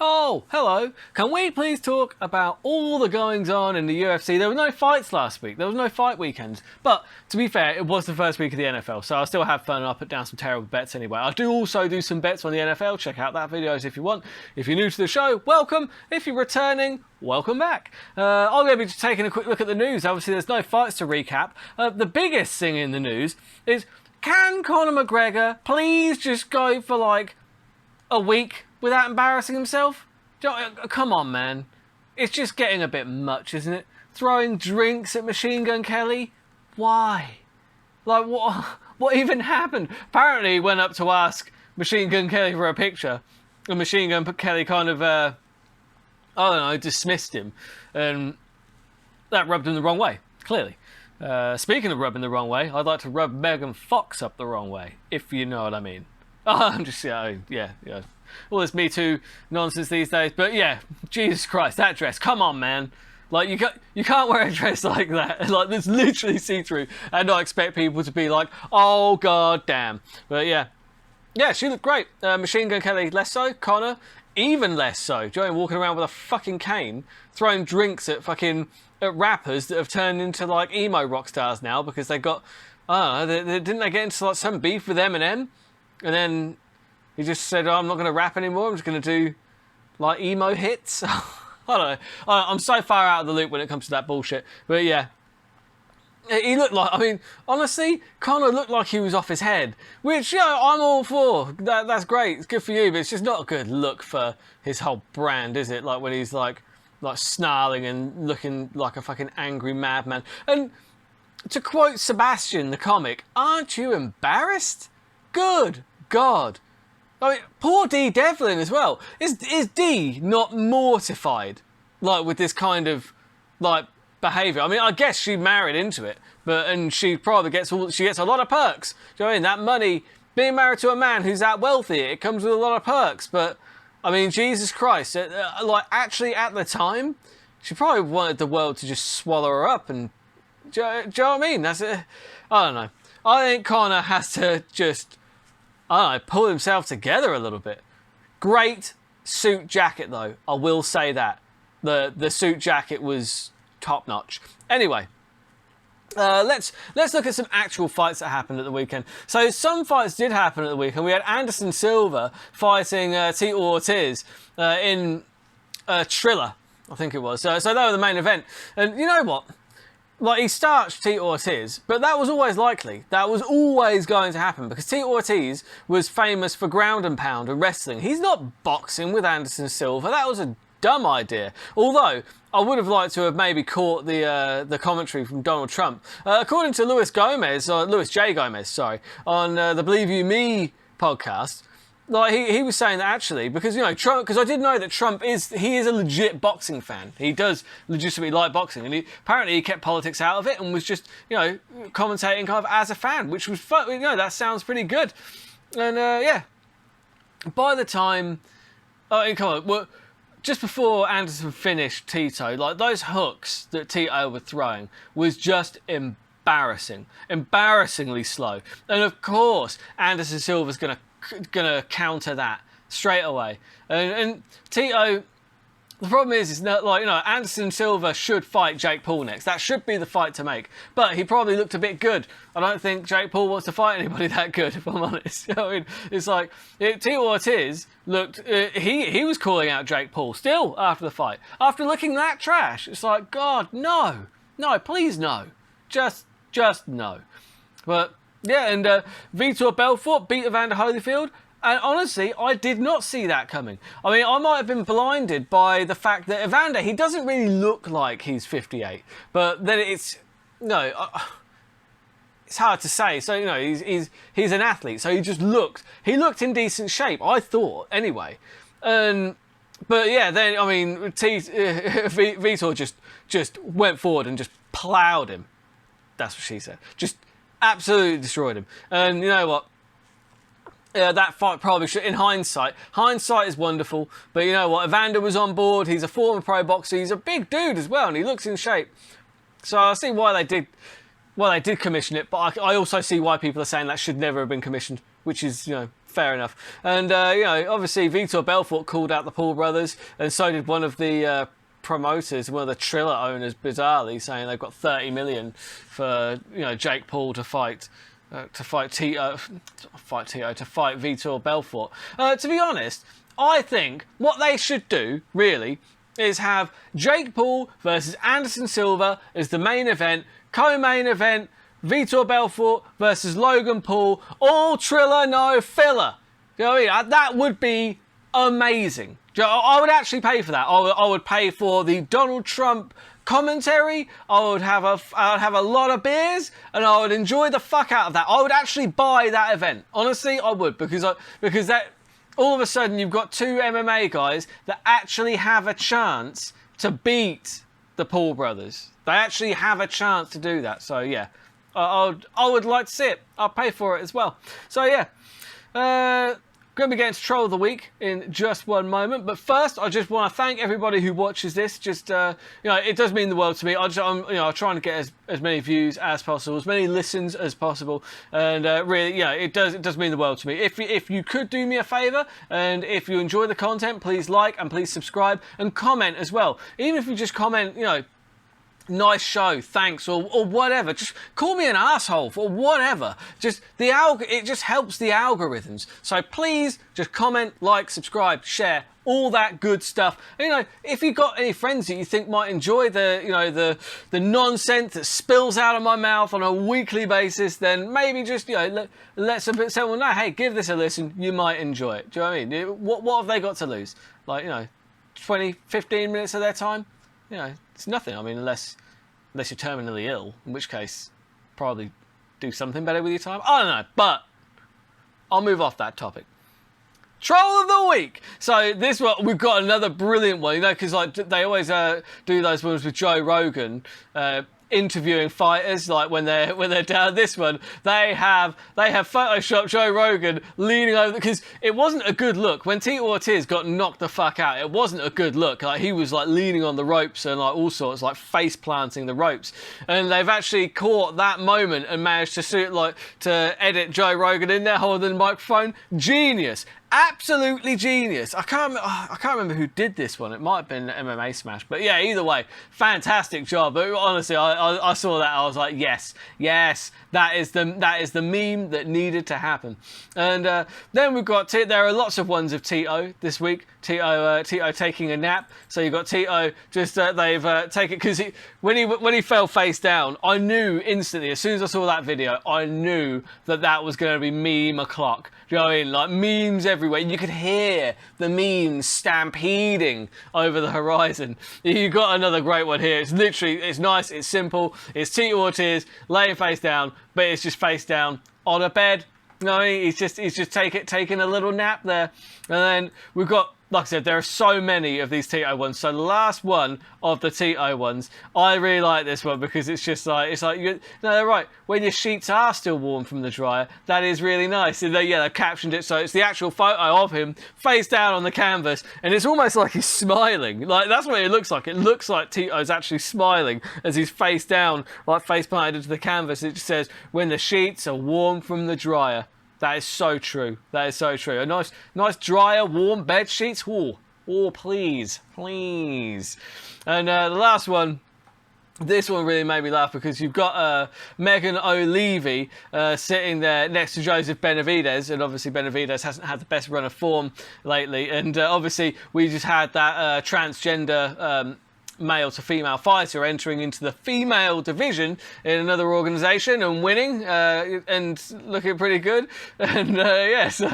Oh, hello. Can we please talk about all the goings on in the UFC? There were no fights last week. There was no fight weekends. But to be fair, it was the first week of the NFL, so I'll still have fun and I'll put down some terrible bets anyway. I do also do some bets on the NFL. Check out that videos if you want. If you're new to the show, welcome. If you're returning, welcome back. I'm going to be taking a quick look at the news. Obviously, there's no fights to recap. The biggest thing in the news is, can Conor McGregor please just go for like a week without embarrassing himself? Come on, man. It's just getting a bit much, isn't it? Throwing drinks at Machine Gun Kelly? Why? Like, what even happened? Apparently he went up to ask Machine Gun Kelly for a picture, and Machine Gun Kelly kind of, I don't know, dismissed him. And that rubbed him the wrong way, clearly. Speaking of rubbing the wrong way, I'd like to rub Megan Fox up the wrong way, if you know what I mean. I'm just, yeah. All this Me Too nonsense these days. But yeah, Jesus Christ, that dress. Come on, man. Like, you can't wear a dress like that. Like, that's literally see-through. And I expect people to be like, oh, god damn. But yeah. Yeah, she looked great. Machine Gun Kelly, less so. Conor, even less so. Joey walking around with a fucking cane, throwing drinks at rappers that have turned into, like, emo rock stars now because they got, I don't know, didn't they get into, like, some beef with Eminem? And then he just said, oh, I'm not going to rap anymore. I'm just going to do, like, emo hits. I don't know. I'm so far out of the loop when it comes to that bullshit. But, yeah. He looked like, I mean, honestly, Conor looked like he was off his head. Which, I'm all for. That's great. It's good for you. But it's just not a good look for his whole brand, is it? Like, when he's, like snarling and looking like a fucking angry madman. And to quote Sebastian, the comic, aren't you embarrassed? Good God. I mean, poor D. Devlin as well. Is D not mortified, like, with this kind of, like, behaviour? I mean, I guess she married into it, and she probably gets a lot of perks. Do you know what I mean? That money, being married to a man who's that wealthy, it comes with a lot of perks. But, I mean, Jesus Christ, like, actually at the time, she probably wanted the world to just swallow her up. And, do you know what I mean? That's it. I don't know. I think Conor has to just, I don't know, pull himself together a little bit. Great suit jacket, though. I will say that. The suit jacket was top notch. Anyway, let's look at some actual fights that happened at the weekend. So some fights did happen at the weekend. We had Anderson Silva fighting Tito Ortiz in Triller, I think it was. So they were the main event. And you know what? Like, he starched Tito Ortiz, but that was always likely. That was always going to happen because Tito Ortiz was famous for ground and pound and wrestling. He's not boxing with Anderson Silva. That was a dumb idea. Although, I would have liked to have maybe caught the commentary from Donald Trump. According to Louis J. Gomez, on the Believe You Me podcast, like, he was saying that actually, because, you know, Trump, because I did know that Trump is a legit boxing fan. He does legitimately like boxing, and apparently he kept politics out of it and was just, you know, commentating kind of as a fan, which was fun. You know, that sounds pretty good. And yeah, by the time, just before Anderson finished Tito, like, those hooks that Tito were throwing was just embarrassingly slow. And of course, Anderson Silva's gonna counter that straight away. And Tito, the problem is not, like, you know, Anderson Silva should fight Jake Paul next. That should be the fight to make. But he probably looked a bit good. I don't think Jake Paul wants to fight anybody that good, if I'm honest. You know, I mean, it's like, Tito Ortiz looked, he was calling out Jake Paul still after the fight. After looking that trash, it's like, God, no, please no. Just no. But yeah, and Vitor Belfort beat Evander Holyfield. And honestly, I did not see that coming. I mean, I might have been blinded by the fact that Evander, he doesn't really look like he's 58. But then it's hard to say. So, you know, he's an athlete. So he looked in decent shape, I thought, anyway. But yeah, then, I mean, Vitor just went forward and just ploughed him. That's what she said. Just absolutely destroyed him. And you know what? That fight probably should, in hindsight is wonderful, but you know what? Evander was on board. He's a former pro boxer. He's a big dude as well, and he looks in shape. So I see why they did commission it, but I also see why people are saying that should never have been commissioned, which is, you know, fair enough. And obviously Vitor Belfort called out the Paul brothers, and so did one of the promoters, one of the Triller owners, bizarrely saying they've got 30 million for Jake Paul to fight Vitor Belfort. To be honest, I think what they should do really is have Jake Paul versus Anderson Silva as the main event, co-main event, Vitor Belfort versus Logan Paul, all Triller, no filler. You know what I mean? That would be amazing. I would actually pay for that. I would pay for the Donald Trump commentary. I would have a lot of beers, and I would enjoy the fuck out of that. I would actually buy that event. Honestly, I would, because that all of a sudden you've got two MMA guys that actually have a chance to beat the Paul brothers. They actually have a chance to do that. So yeah, I would like to see it. I'll pay for it as well. So yeah. Going to be getting to Troll of the Week in just one moment, but first I just want to thank everybody who watches this. Just it does mean the world to me. I'm trying to get as many views as possible, as many listens as possible, and really, it does mean the world to me. If you could do me a favour, and if you enjoy the content, please like and please subscribe and comment as well. Even if you just comment, nice show, thanks, or whatever. Just call me an asshole or whatever. It just helps the algorithms. So please just comment, like, subscribe, share, all that good stuff. If you've got any friends that you think might enjoy the nonsense that spills out of my mouth on a weekly basis, then maybe just let someone know, hey, give this a listen, you might enjoy it. Do you know what I mean? What have they got to lose? 20, 15 minutes of their time? It's nothing. I mean, unless you're terminally ill, in which case, probably do something better with your time. I don't know, but I'll move off that topic. Troll of the Week. So this one, we've got another brilliant one, because they always do those ones with Joe Rogan, interviewing fighters, like when they're down. This one, they have photoshopped Joe Rogan leaning over, because it wasn't a good look when Tito Ortiz got knocked the fuck out. It wasn't a good look. Like, he was like leaning on the ropes and like all sorts, like face planting the ropes, and they've actually caught that moment and managed to edit Joe Rogan in there holding the microphone. Genius. Absolutely genius. I can't remember who did this one. It might have been MMA Smash, but yeah, either way, fantastic job. But honestly, I saw that, I was like, yes, that is the meme that needed to happen. And then we've got there are lots of ones of Tito this week. Tito taking a nap. So you've got Tito just they've taken, because when he fell face down, I knew instantly, as soon as I saw that video, I knew that was going to be meme o'clock. Do you know what I mean? Like, memes everywhere. You could hear the memes stampeding over the horizon. You got another great one here. It's literally, it's nice, it's simple. It's Tito Ortiz laying face down, but it's just face down on a bed. You know what I mean? He's just taking a little nap there. And then we've got, like I said, there are so many of these Tito ones. So the last one of the Tito ones, I really like this one, because it's they're right. When your sheets are still warm from the dryer, that is really nice. And they've captioned it, so it's the actual photo of him face down on the canvas, and it's almost like he's smiling. Like, that's what it looks like. It looks like Tito's actually smiling as he's face down, like face planted into the canvas. It just says, when the sheets are warm from the dryer. That is so true. That is so true. A nice dryer, warm bed sheets. Oh, please. And the last one, this one really made me laugh, because you've got Megan O'Leary sitting there next to Joseph Benavidez, and obviously Benavidez hasn't had the best run of form lately, and obviously we just had that transgender male to female fighter entering into the female division in another organization and winning and looking pretty good. And so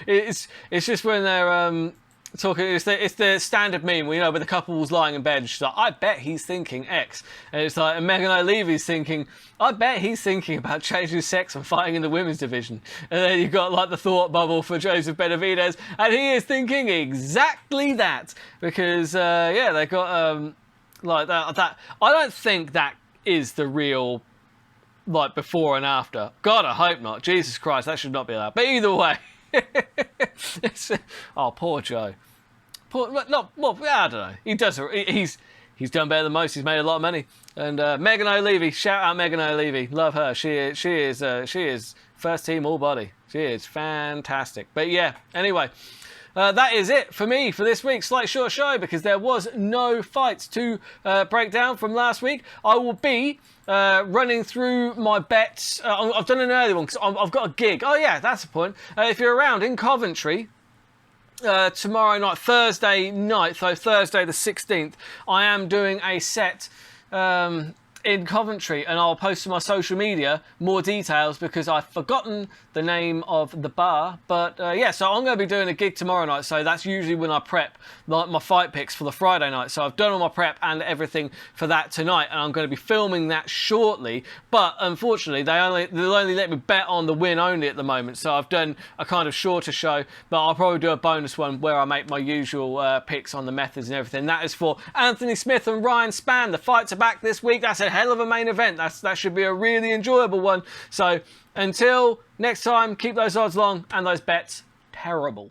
it's just when they're talking, it's the standard meme, where the couple's lying in bed, and she's like, I bet he's thinking X, and it's like, and Megan O'Leary's thinking, I bet he's thinking about changing sex and fighting in the women's division. And then you've got like the thought bubble for Joseph Benavidez, and he is thinking exactly that, because they got like that. I don't think that is the real, like, before and after. God, I hope not. Jesus Christ, that should not be allowed. But either way. Oh, poor Joe. I don't know. He does. He's done better than most. He's made a lot of money. And Megan O'Leary, shout out Megan O'Leary. Love her. She is first team all body. She is fantastic. But yeah, anyway. That is it for me for this week. Slightly short show because there was no fights to break down from last week. I will be running through my bets. I've done an early one because I've got a gig. Oh yeah, that's the point. If you're around in Coventry, tomorrow night, Thursday night, so Thursday the 16th, I am doing a set in Coventry, and I'll post to my social media more details because I've forgotten the name of the bar. But yeah, so I'm going to be doing a gig tomorrow night, so that's usually when I prep my fight picks for the Friday night. So I've done all my prep and everything for that tonight, and I'm going to be filming that shortly. But unfortunately, they'll only let me bet on the win only at the moment. So I've done a kind of shorter show, but I'll probably do a bonus one where I make my usual picks on the methods and everything. That is for Anthony Smith and Ryan Spann. The fights are back this week. That's a hell of a main event. That should be a really enjoyable one. So until next time, keep those odds long and those bets terrible.